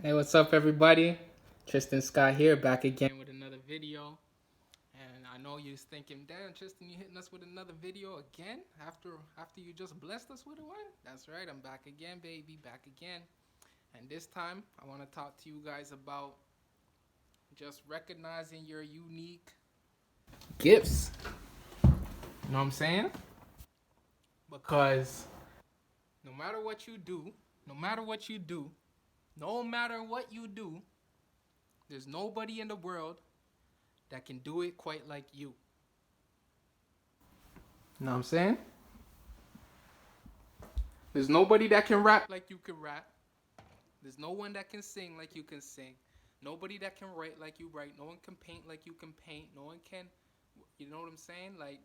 Hey, what's up, everybody? Tristan Scott here, back again with another video. And I know you're thinking, damn, Tristan, you hitting us with another video again after you just blessed us with one? That's right, I'm back again, baby, back again. And this time, I want to talk to you guys about just recognizing your unique gifts. You know what I'm saying? Because no matter what you do, no matter what you do, no matter what you do, there's nobody in the world that can do it quite like you. You know what I'm saying? There's nobody that can rap like you can rap. There's no one that can sing like you can sing. Nobody that can write like you write. No one can paint like you can paint. No one can, you know what I'm saying? Like,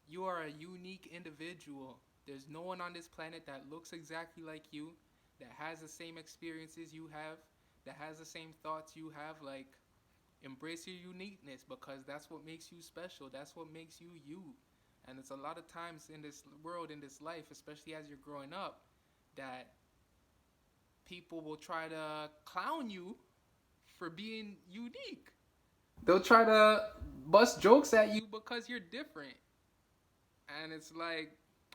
you are a unique individual. There's no one on this planet that looks exactly like you, that has the same experiences you have, that has the same thoughts you have. Like, embrace your uniqueness because that's what makes you special. That's what makes you you. And it's a lot of times in this world, in this life, especially as you're growing up, that people will try to clown you for being unique. They'll try to bust jokes at you because you're different. And it's like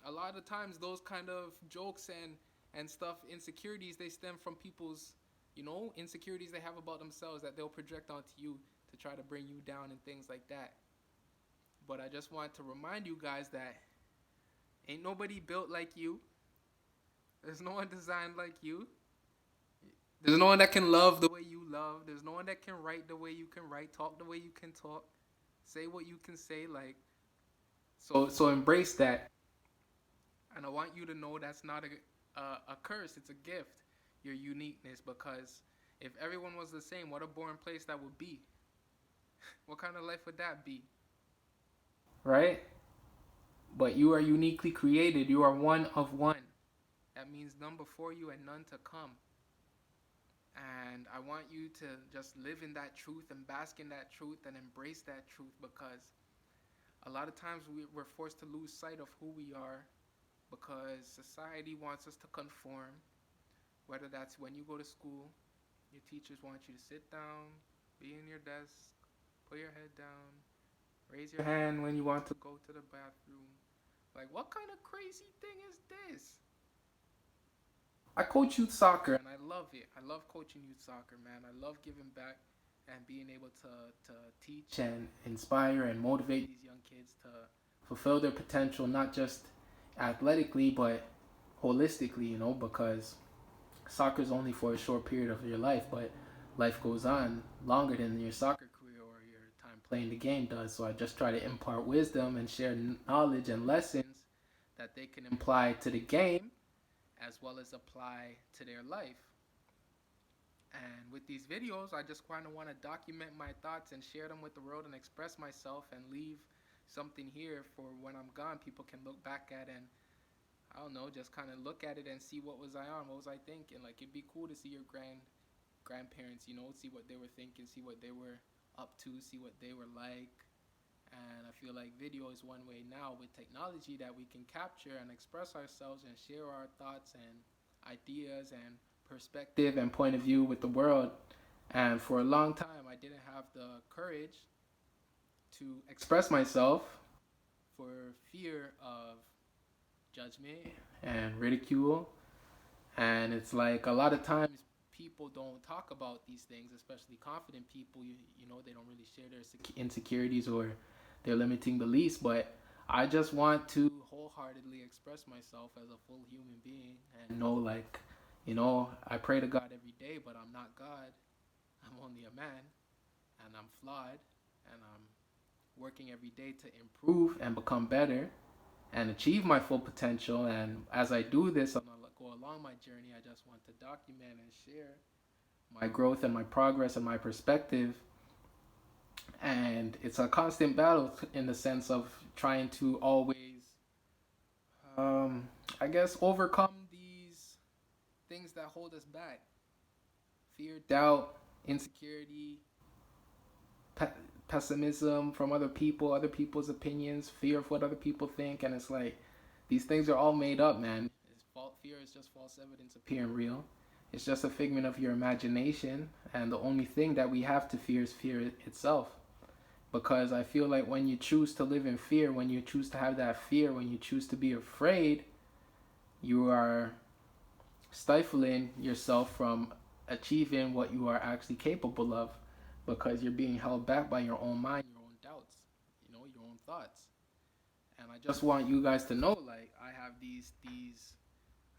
a lot of times those kind of jokes and stuff, insecurities, they stem from people's, insecurities they have about themselves that they'll project onto you to try to bring you down and things like that. But I just want to remind you guys that ain't nobody built like you. There's no one designed like you. There's no one that can love the way you love. There's no one that can write the way you can write, talk the way you can talk, say what you can say. Like, so embrace that. And I want you to know that's not a curse. It's a gift. Your uniqueness, because if everyone was the same, what a boring place that would be. What kind of life would that be? Right? But you are uniquely created. You are one of one. That means none before you and none to come. And I want you to just live in that truth and bask in that truth and embrace that truth, because a lot of times we're forced to lose sight of who we are because society wants us to conform. Whether that's when you go to school, your teachers want you to sit down, be in your desk, put your head down, raise your hand when you want to go to the bathroom. Like, what kind of crazy thing is this? I coach youth soccer and I love it. I love coaching youth soccer, man. I love giving back and being able to teach and inspire and motivate these young kids to fulfill their potential, not just athletically, but holistically, because soccer is only for a short period of your life, but life goes on longer than your soccer career or your time playing the game does. So I just try to impart wisdom and share knowledge and lessons that they can apply to the game as well as apply to their life. And with these videos, I just kind of want to document my thoughts and share them with the world and express myself and leave something here for when I'm gone. People can look back at and, I don't know, just kind of look at it and see what was I on, what was I thinking. Like, it'd be cool to see your grandparents, see what they were thinking, see what they were up to, see what they were like. And I feel like video is one way now with technology that we can capture and express ourselves and share our thoughts and ideas and perspective and point of view with the world. And for a long time, I didn't have the courage to express myself for fear of judgment and ridicule. And it's like a lot of times people don't talk about these things, especially confident people. They don't really share their insecurities or their limiting beliefs. But I just want to wholeheartedly express myself as a full human being and know, like, I pray to God every day, but I'm not God. I'm only a man, and I'm flawed, and I'm working every day to improve and become better and achieve my full potential. And as I do this, I'm gonna go along my journey. I just want to document and share my growth and my progress and my perspective. And it's a constant battle in the sense of trying to always, I guess, overcome these things that hold us back: fear, doubt, insecurity, pe- pessimism from other people's opinions, fear of what other people think. And it's like, these things are all made up, man. Fear is just false evidence appearing real. It's just a figment of your imagination, and the only thing that we have to fear is fear itself. Because I feel like when you choose to live in fear, when you choose to have that fear, when you choose to be afraid, you are stifling yourself from achieving what you are actually capable of, because you're being held back by your own mind, your own doubts, your own thoughts. And I just want you guys to know, like, I have these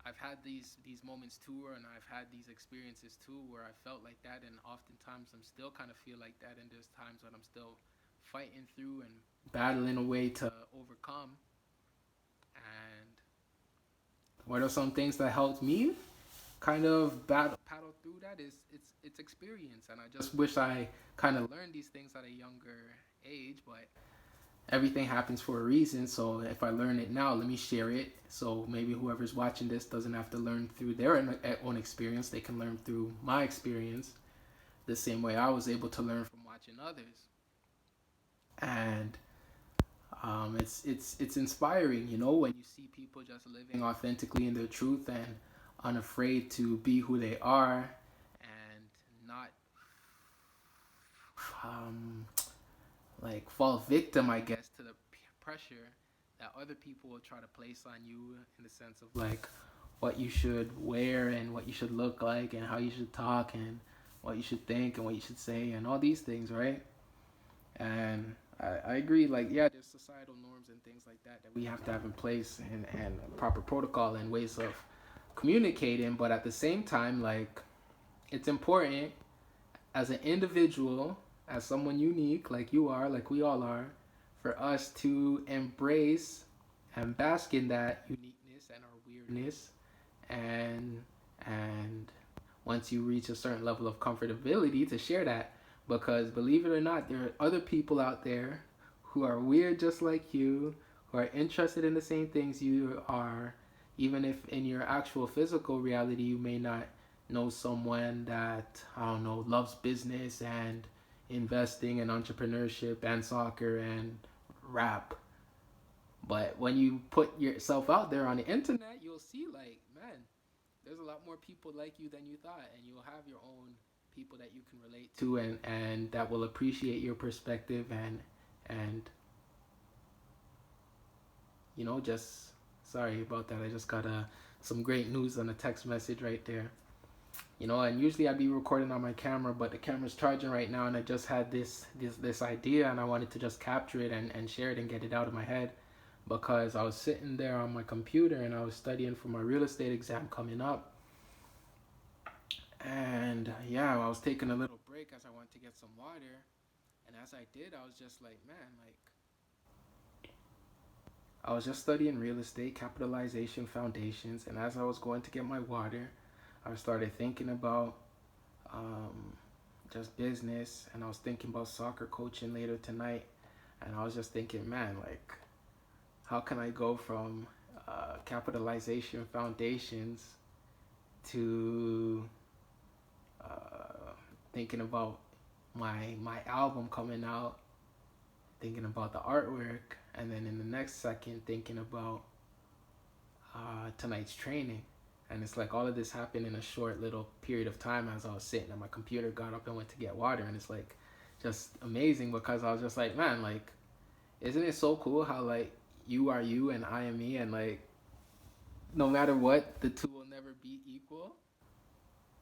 I've had these moments too, and I've had these experiences too, where I felt like that, and oftentimes I'm still kind of feel like that, and there's times when I'm still fighting through and battling a way to overcome. And what are some things that helped me kind of paddle through that? Is it's experience, and I just wish I kind of learned these things at a younger age, but everything happens for a reason. So if I learn it now, let me share it. So maybe whoever's watching this doesn't have to learn through their own experience. They can learn through my experience, the same way I was able to learn from watching others. And it's inspiring, when you see people just living authentically in their truth and unafraid to be who they are, and not um, like fall victim, I guess, to the pressure that other people will try to place on you, in the sense of like what you should wear and what you should look like and how you should talk and what you should think and what you should say and all these things, right? And I agree, like, yeah, there's societal norms and things like that we have to have in place, and proper protocol and ways of communicating, but at the same time, like, it's important as an individual, as someone unique, like you are, like we all are, for us to embrace and bask in that uniqueness and our weirdness, and and once you reach a certain level of comfortability, to share that. Because believe it or not, there are other people out there who are weird just like you, who are interested in the same things you are, even if in your actual physical reality you may not know someone that, I don't know, loves business and investing and entrepreneurship and soccer and rap. But when you put yourself out there on the internet, you'll see, like, man, there's a lot more people like you than you thought, and you'll have your own people that you can relate to, and that will appreciate your perspective, and just sorry about that. I just got some great news on a text message right there. And usually I'd be recording on my camera, but the camera's charging right now, and I just had this idea, and I wanted to just capture it and share it and get it out of my head, because I was sitting there on my computer and I was studying for my real estate exam coming up. And yeah, I was taking a little break as I went to get some water, and as I did, I was just like, man, like, I was just studying real estate, capitalization, foundations, and as I was going to get my water, I started thinking about um, just business, and I was thinking about soccer coaching later tonight, and I was just thinking, man, like, how can I go from capitalization, foundations, to thinking about my album coming out, thinking about the artwork, and then in the next second thinking about tonight's training. And it's like all of this happened in a short little period of time as I was sitting at my computer, got up and went to get water. And it's like just amazing, because I was just like, man, like, isn't it so cool how, like, you are you and I am me, and, like, no matter what, the two will never be equal.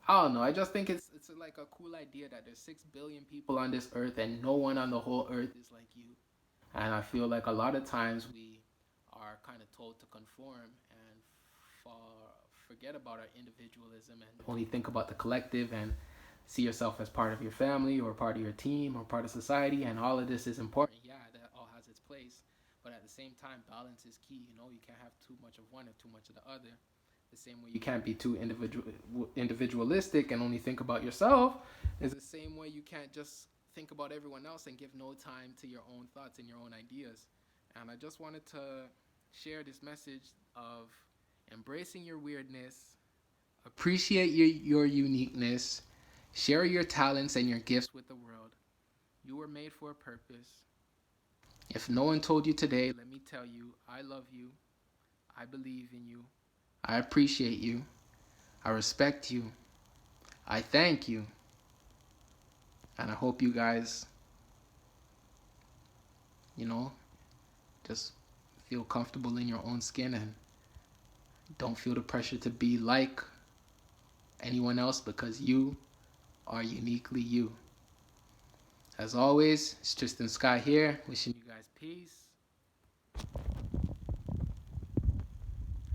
I don't know. I just think it's like a cool idea that there's 6 billion people on this earth, and no one on the whole earth is like you. And I feel like a lot of times we are kind of told to conform and forget about our individualism and only think about the collective, and see yourself as part of your family or part of your team or part of society. And all of this is important. Yeah, that all has its place. But at the same time, balance is key. You can't have too much of one or too much of the other. The same way you can't be too individualistic and only think about yourself, is the same way you can't just think about everyone else and give no time to your own thoughts and your own ideas. And I just wanted to share this message of embracing your weirdness, appreciate your uniqueness, share your talents and your gifts with the world. You were made for a purpose. If no one told you today, let me tell you, I love you. I believe in you. I appreciate you. I respect you. I thank you. And I hope you guys, you know, just feel comfortable in your own skin and don't feel the pressure to be like anyone else, because you are uniquely you. As always, it's Tristan Sky here, wishing you guys peace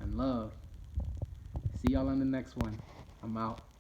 and love. See y'all on the next one. I'm out.